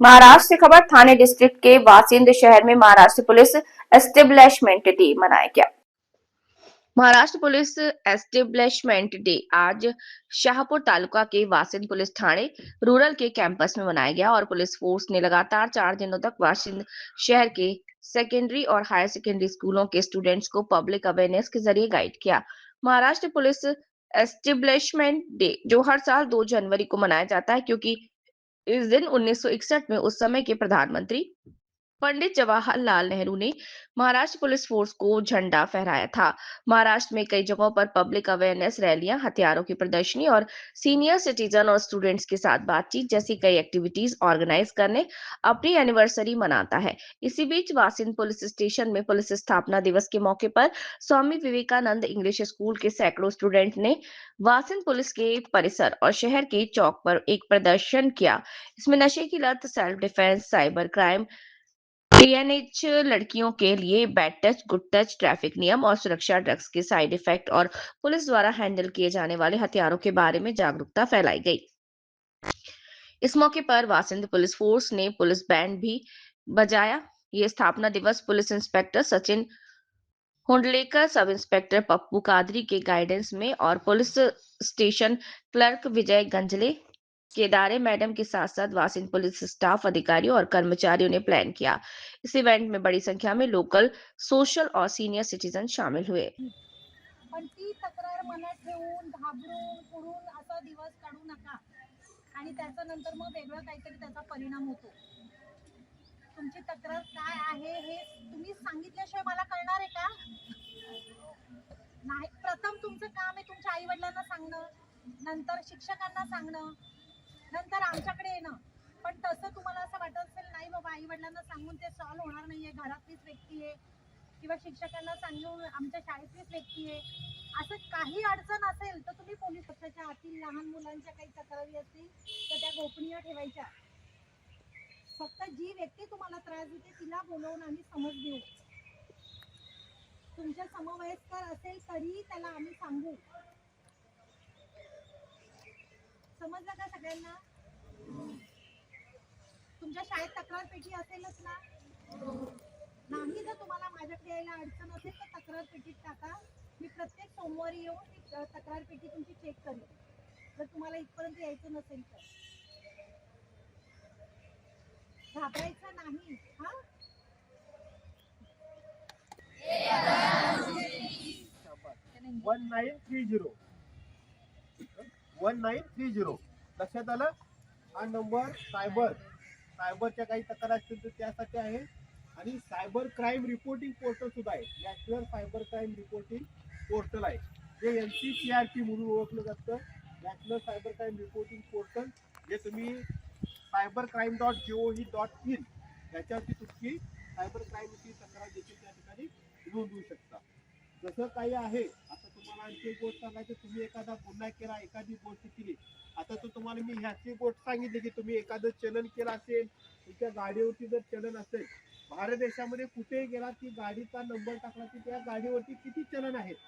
महाराष्ट्र से खबर। थाने डिस्ट्रिक्ट के वासिंद शहर में महाराष्ट्र पुलिस एस्टेब्लिशमेंट डे मनाया गया। महाराष्ट्र पुलिस एस्टेब्लिशमेंट डे आज शाहपुर तालुका के वासिंद पुलिस थाने रूरल के कैंपस में मनाया गया और पुलिस फोर्स ने लगातार 4 दिनों तक वासिंद शहर के सेकेंडरी और हायर सेकेंडरी स्कूलों के स्टूडेंट्स को पब्लिक अवेयरनेस के जरिए गाइड किया। महाराष्ट्र पुलिस एस्टेब्लिशमेंट डे जो हर साल 2 जनवरी को मनाया जाता है, क्योंकि इस दिन 1961 में उस समय के प्रधानमंत्री पंडित जवाहरलाल नेहरू ने महाराष्ट्र पुलिस फोर्स को झंडा फहराया था। महाराष्ट्र में कई जगहों पर पब्लिक अवेयरनेस रैलियां, हथियारों की प्रदर्शनी और सीनियर सिटीजन और स्टूडेंट्स के साथ बातचीत जैसी कई एक्टिविटीज ऑर्गेनाइज करने अपनी एनिवर्सरी मनाता है। इसी बीच वासिंद पुलिस स्टेशन में पुलिस स्थापना दिवस के मौके पर स्वामी विवेकानंद इंग्लिश स्कूल के सैकड़ों स्टूडेंट ने वासिंद पुलिस के परिसर और शहर के चौक पर एक प्रदर्शन किया। इसमें नशे की लत, सेल्फ डिफेंस, साइबर क्राइम, टीएनएच लड़कियों के लिए bad touch, good touch, traffic नियम और सुरक्षा, ड्रग्स के साइड इफेक्ट और पुलिस द्वारा हैंडल किए जाने वाले हथियारों के बारे में जागरूकता फैलाई गई। इस मौके पर वासिंद पुलिस फोर्स ने पुलिस बैंड भी बजाया। ये स्थापना दिवस police inspector Sachin Hundlekar, sub inspector Pappu Kadri के गाइडेंस में और police station clerk Vijay Ganjale, Kedare madam के साथ साथ वासिंद पुलिस स्टाफ, अधिकारियों और कर्मचारियों ने प्लान किया। इस इवेंट में बड़ी संख्या में लोकल, सोशल और सीनियर सिटीजन शामिल हुए। पण ती तक्रार मनात ठेवून घाबरून पुढून असा दिवस काढू नका आणि त्याच्यानंतर मग वेगळं काहीतरी त्याचा परिणाम होतो। तुमची तक्रार काय आहे हे तुम्ही सांगितल्याशिवाय मला कळणार आहे का? नाही, प्रथम तुमचं काम आहे तुमच्या आई वडिलांना सांगणं, नंतर शिक्षकांना सांगणं, नंतर आमच्याकडे येणं। पण तसं तुम्हाला असं वाटत असेल नाही बाबा आई वडिलांना सांगून ते सॉल्व्ह होणार नाहीये, घरातलीच व्यक्ती आहे किंवा शिक्षकांना सांगून आमच्या शाळेतलीच व्यक्ती आहे, असं काही अडचण असेल तर तुम्ही पोलीस पक्षाच्या आतील लहान मुलांच्या काही तक्रारी असतील तर त्या गोपनीय ठेवायच्या। फक्त जी व्यक्ती तुम्हाला त्रास देते तिला बोलवून आम्ही समज देऊ। तुमच्या समवयस्कर असेल तरी त्याला आम्ही सांगू। समजलं का सगळ्यांना? तुमच्या शाळेत तक्रार पेटी असेलच ना? नाही, जर तुम्हाला माझ्याकडे यायला अडचण असेल तर तक्रार पेटीत टाका। मी प्रत्येक सोमवारी येऊन ती तक्रार पेटी तुमची चेक करेन, जर तुम्हाला इथपर्यंत यायचं नसेल तर। घाबरायचं नाही हा। 1930 लक्षात आलं। हा नंबर सायबरच्या काही तक्रार असतील तर त्यासाठी आहे आणि सायबर क्राईम रिपोर्टिंग पोर्टल सुद्धा आहे। National cyber crime reporting portal आहे, जे NCCRP म्हणून ओळखलं जातं। National cyber crime reporting portal, जे तुम्ही cybercrime.gov.in याच्यावरती तुमची सायबर क्राईमची तक्रार देखील त्या ठिकाणी नोंदवू शकता। जसं काही आहे आता तुम्हाला आणखी एक गोष्ट सांगायची, तुम्ही एखादा गुन्हा केला, एखादी गोष्ट केली, आता तो तुम्हाला मी ह्याची गोष्ट सांगितली की तुम्ही एखादं चलन केलं असेल, तुमच्या गाडीवरती जर चलन असेल, भारत देशामध्ये कुठेही गेला की गाडीचा नंबर टाकला की त्या गाडीवरती किती चलन आहेत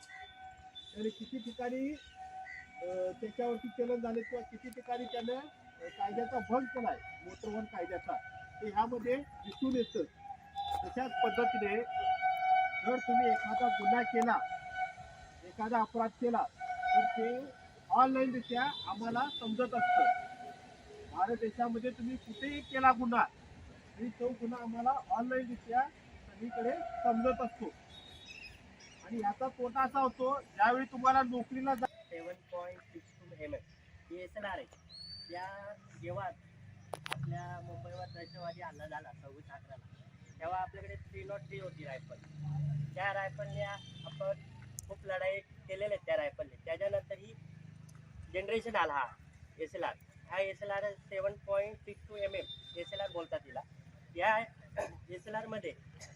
आणि किती ठिकाणी त्याच्यावरती चलन झाले किंवा किती ठिकाणी त्यानं कायद्याचा भंग केलाय, मोटर वाहन कायद्याचा, ते ह्यामध्ये दिसून येतं। तशाच पद्धतीने जर तुम्ही एखादा गुन्हा केला, एखादा अपराध केला तर ते ऑनलाईनरित्या आम्हाला समजत असतं। भारत देशामध्ये तुम्ही कुठेही केला गुन्हा तरी तो गुन्हा आम्हाला ऑनलाईनरित्या सगळीकडे समजत असतो। आणि याचा तोटा असा होतो, ज्यावेळी तुम्हाला नोकरीला 7.62 mm DSLR आहे। त्या जेव्हा आपल्या मुंबईवर दहशतवादी हल्ला झाला 26/11ला, तेव्हा आपल्याकडे 303 होती रायफल। त्या रायफलने आपण खूप लढाई केलेल्या आहेत त्या रायफलने। त्याच्यानंतर ही जनरेशन आला हा SLR। हा SLR 7.62 mm SLR बोलतात तिला। या SLR मध्ये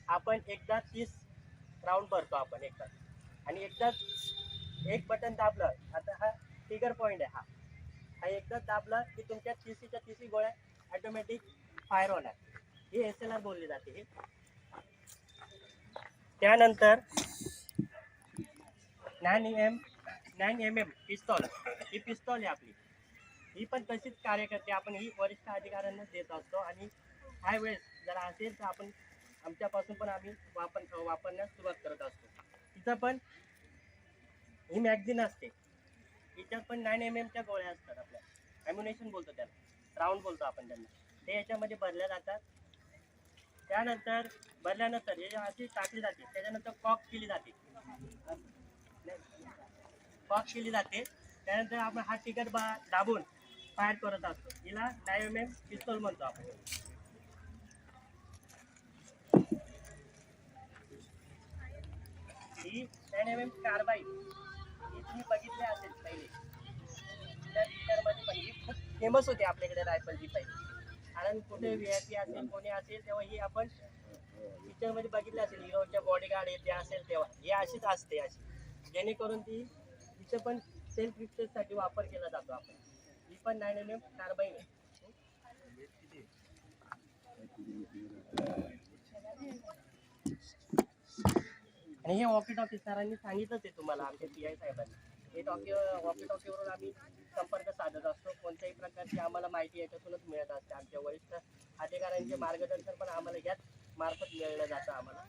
आपण एकदा 30 राऊंड भरतो आपण एकदा, आणि एकदा एक बटन दाबलं, आता हा ट्रिगर पॉइंट आहे, हा एकदा दाबला की तुमच्या 30च्या 30 गोळ्या ऑटोमॅटिक फायर होणार। ही SLR बोलली जाते। ही त्यानंतर 9mm पिस्तॉल, ही पिस्तॉल आहे आपली, ही पण तशीच कार्य करते। आपण ही वरिष्ठ अधिकाऱ्यांना देत असतो आणि ह्या वेळेस जर असेल तर आपण आमच्यापासून पण आम्ही वापरण्यास सुरुवात करत असतो. तिथं पण ही मॅगझिन असते, तिच्यात पण 9 mm गोळ्या असतात. आपल्या ॲम्युनेशन बोलतो त्याला, राऊंड बोलतो आपण त्यांना. ते याच्यामध्ये भरल्या जातात. त्यानंतर भरल्यानंतर हे अशी टाकली जाते, त्याच्यानंतर कॉक केली जाते. त्यानंतर आपण हा टिकट दाबून फायर करत असतो. हिला 9 mm पिस्तॉल म्हणतो आपण. ही 9 mm कार्बाईड ही तुम्ही बघितली असेल पहिले. त्या पिक्चरमध्ये पण ही खूप फेमस होती आपल्याकडे रायफल जी पहिले. कारण कुठे VIP असेल कोणी असेल तेव्हा ही आपण पिक्चरमध्ये बघितली असेल. हिरोच्या बॉडीगार्ड येते असेल तेव्हा ही अशीच असते अशी, जेणेकरून ती तिचं पण सेल्फ डिफेन्ससाठी वापर केला जातो आपण. ही पण 9 mm कार्बाईड आहे. आणि हे वॉकी टॉकी सरांनी सांगितलंच आहे तुम्हाला, आमच्या PI साहेबांनी. हे वॉकी टॉकीवरून आम्ही संपर्क साधत असतो. कोणत्याही प्रकारची आम्हाला माहिती याच्यातूनच मिळत असते. आमच्या वरिष्ठ अधिकाऱ्यांचे मार्गदर्शन पण आम्हाला याच मार्फत मिळलं जातं आम्हाला.